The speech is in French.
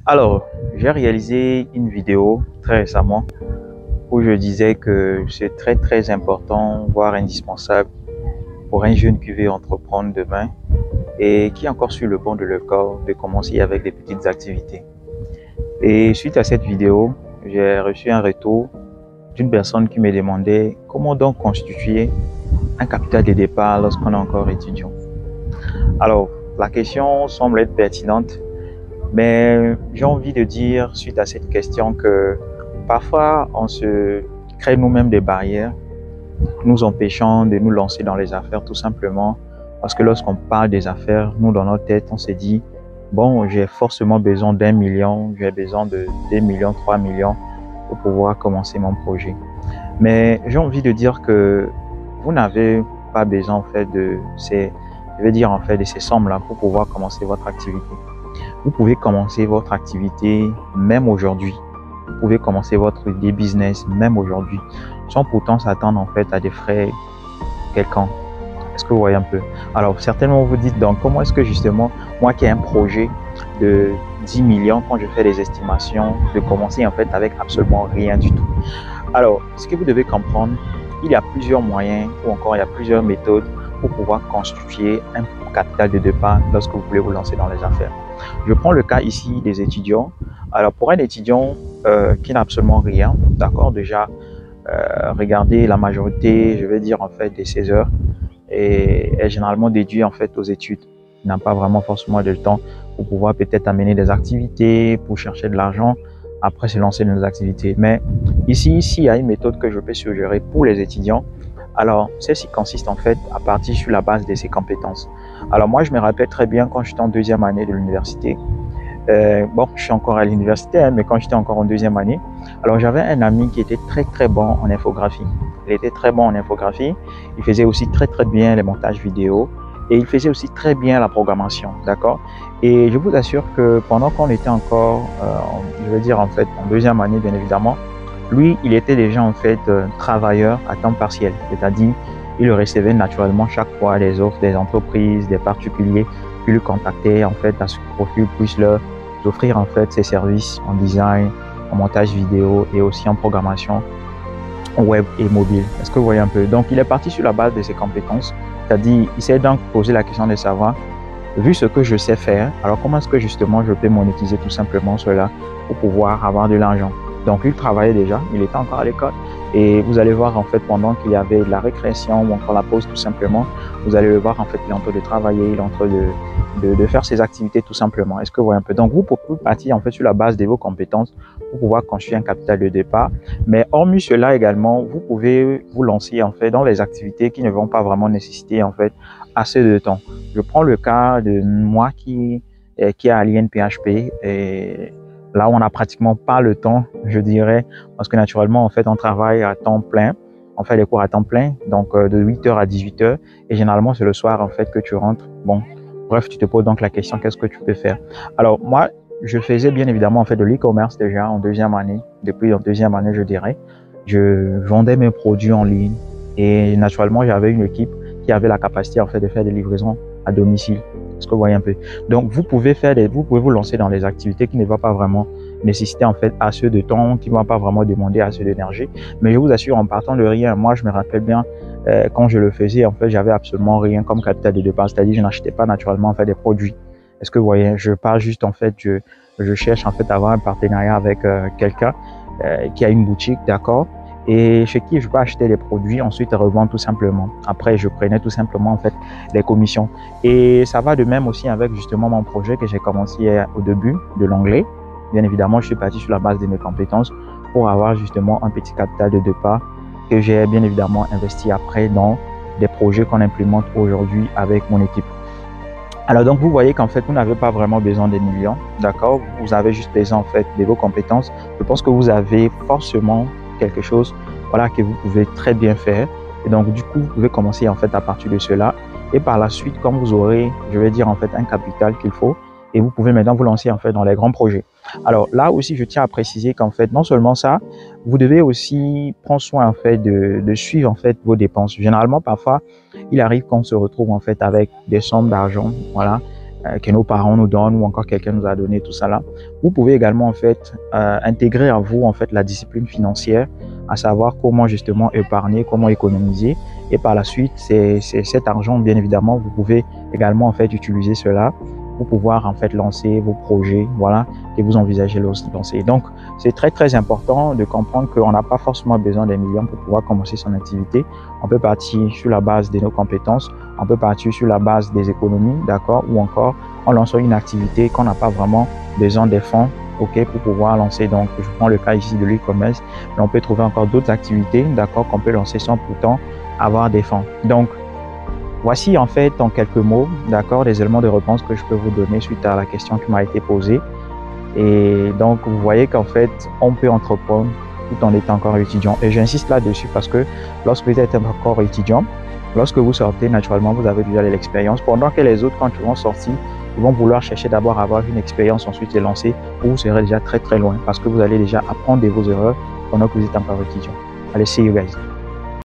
Alors, j'ai réalisé une vidéo très récemment où je disais que c'est très important, voire indispensable pour un jeune qui veut entreprendre demain et qui est encore sur le banc de l'école de commencer avec des petites activités. Et suite à cette vidéo, j'ai reçu un retour d'une personne qui me demandait comment donc constituer un capital de départ lorsqu'on est encore étudiant. Alors, la question semble être pertinente. Mais j'ai envie de dire, suite à cette question, que parfois on se crée nous-mêmes des barrières, nous empêchant de nous lancer dans les affaires tout simplement parce que lorsqu'on parle des affaires, nous dans notre tête, on se dit, bon, j'ai forcément besoin d'1 million, j'ai besoin de 2 millions, 3 millions pour pouvoir commencer mon projet. Mais j'ai envie de dire que vous n'avez pas besoin en fait de ces sommes-là pour pouvoir commencer votre activité. Vous pouvez commencer votre activité même aujourd'hui. Vous pouvez commencer votre idée business même aujourd'hui, sans pourtant s'attendre en fait à des frais quelconques. Est-ce que vous voyez un peu? Alors certainement vous dites donc comment est-ce que justement moi qui ai un projet de 10 millions, quand je fais des estimations, de commencer en fait avec absolument rien du tout. Alors ce que vous devez comprendre, il y a plusieurs moyens ou encore il y a plusieurs méthodes pour pouvoir constituer un capital de départ lorsque vous voulez vous lancer dans les affaires. Je prends le cas ici des étudiants. Alors pour un étudiant qui n'a absolument rien, d'accord, déjà regardez la majorité, je vais dire en fait des 16 heures est généralement déduit en fait aux études. Il n'a pas vraiment forcément de temps pour pouvoir peut-être amener des activités, pour chercher de l'argent, après se lancer dans des activités. Mais ici, il y a une méthode que je peux suggérer pour les étudiants. Alors, celle-ci consiste en fait à partir sur la base de ses compétences. Alors moi, je me rappelle très bien quand j'étais en deuxième année de l'université. Bon, je suis encore à l'université, hein, mais quand j'étais encore en deuxième année, alors j'avais un ami qui était très bon en infographie. Il était très bon en infographie. Il faisait aussi très bien les montages vidéo et il faisait aussi très bien la programmation, d'accord? Et je vous assure que pendant qu'on était encore, je veux dire en fait en deuxième année, bien évidemment, lui, il était déjà en fait travailleur à temps partiel, c'est-à-dire il recevait naturellement chaque fois les offres des entreprises, des particuliers qui le contactaient en fait à ce profil puisse leur offrir en fait ses services en design, en montage vidéo et aussi en programmation web et mobile. Est-ce que vous voyez un peu? Donc, il est parti sur la base de ses compétences, c'est-à-dire il s'est donc posé la question de savoir, vu ce que je sais faire, alors comment est-ce que justement je peux monétiser tout simplement cela pour pouvoir avoir de l'argent? Donc, il travaillait déjà, il était encore à l'école. Et vous allez voir en fait pendant qu'il y avait de la récréation ou encore la pause tout simplement, vous allez le voir en fait il est en train de travailler, il est en train de faire ses activités tout simplement. Est-ce que vous voyez un peu? Donc vous pouvez partir en fait sur la base de vos compétences pour pouvoir construire un capital de départ. Mais hormis cela également, vous pouvez vous lancer en fait dans les activités qui ne vont pas vraiment nécessiter en fait assez de temps. Je prends le cas de moi qui est à l'INPHP et là, on n'a pratiquement pas le temps, je dirais, parce que naturellement, en fait, on travaille à temps plein. On fait les cours à temps plein, donc de 8h à 18h. Et généralement, c'est le soir, en fait, que tu rentres. Bon, bref, tu te poses donc la question, qu'est-ce que tu peux faire? Alors, moi, je faisais bien évidemment, en fait, de l'e-commerce déjà en deuxième année. Depuis en deuxième année, je dirais. Je vendais mes produits en ligne. Et naturellement, j'avais une équipe qui avait la capacité, en fait, de faire des livraisons à domicile. Est-ce que vous voyez un peu? Donc, vous pouvez vous lancer dans les activités qui ne vont pas vraiment nécessiter en fait assez de temps, qui ne vont pas vraiment demander assez d'énergie. Mais je vous assure, en partant de rien, moi, je me rappelle bien quand je le faisais, en fait, j'avais absolument rien comme capital de départ. C'est-à-dire, je n'achetais pas naturellement en fait des produits. Est-ce que vous voyez? Je pars juste en fait, je cherche en fait à avoir un partenariat avec quelqu'un qui a une boutique, d'accord? Et chez qui je peux acheter les produits, ensuite revendre tout simplement. Après, je prenais tout simplement en fait les commissions. Et ça va de même aussi avec justement mon projet que j'ai commencé au début de l'anglais. Bien évidemment, je suis parti sur la base de mes compétences pour avoir justement un petit capital de départ que j'ai bien évidemment investi après dans des projets qu'on implémente aujourd'hui avec mon équipe. Alors donc vous voyez qu'en fait vous n'avez pas vraiment besoin des millions, d'accord? Vous avez juste besoin en fait de vos compétences. Je pense que vous avez forcément quelque chose, voilà, que vous pouvez très bien faire. Et donc du coup vous pouvez commencer en fait à partir de cela. Et par la suite, quand vous aurez, je vais dire en fait un capital qu'il faut, et vous pouvez maintenant vous lancer en fait dans les grands projets. Alors là aussi, je tiens à préciser qu'en fait non seulement ça, vous devez aussi prendre soin en fait de suivre en fait vos dépenses. Généralement, parfois, il arrive qu'on se retrouve en fait avec des sommes d'argent, voilà, que nos parents nous donnent ou encore quelqu'un nous a donné, tout ça là. Vous pouvez également en fait intégrer à vous en fait la discipline financière, à savoir comment justement épargner, comment économiser, et par la suite c'est cet argent bien évidemment vous pouvez également en fait utiliser cela pour pouvoir en fait lancer vos projets, voilà, que vous envisagez de lancer. Donc c'est très important de comprendre qu'on n'a pas forcément besoin des millions pour pouvoir commencer son activité. On peut partir sur la base de nos compétences, on peut partir sur la base des économies, d'accord, ou encore en lançant une activité qu'on n'a pas vraiment besoin des fonds, ok, pour pouvoir lancer. Donc je prends le cas ici de l'e-commerce, mais on peut trouver encore d'autres activités, d'accord, qu'on peut lancer sans pourtant avoir des fonds. Donc voici en fait en quelques mots, d'accord, des éléments de réponse que je peux vous donner suite à la question qui m'a été posée. Et donc vous voyez qu'en fait on peut entreprendre tout en étant encore étudiant. Et j'insiste là-dessus parce que lorsque vous êtes encore étudiant, lorsque vous sortez, naturellement vous avez déjà l'expérience. Pendant que les autres, quand ils vont sortir, ils vont vouloir chercher d'abord à avoir une expérience, ensuite les lancer, où vous serez déjà très loin parce que vous allez déjà apprendre de vos erreurs pendant que vous êtes encore étudiant. Allez, see you guys.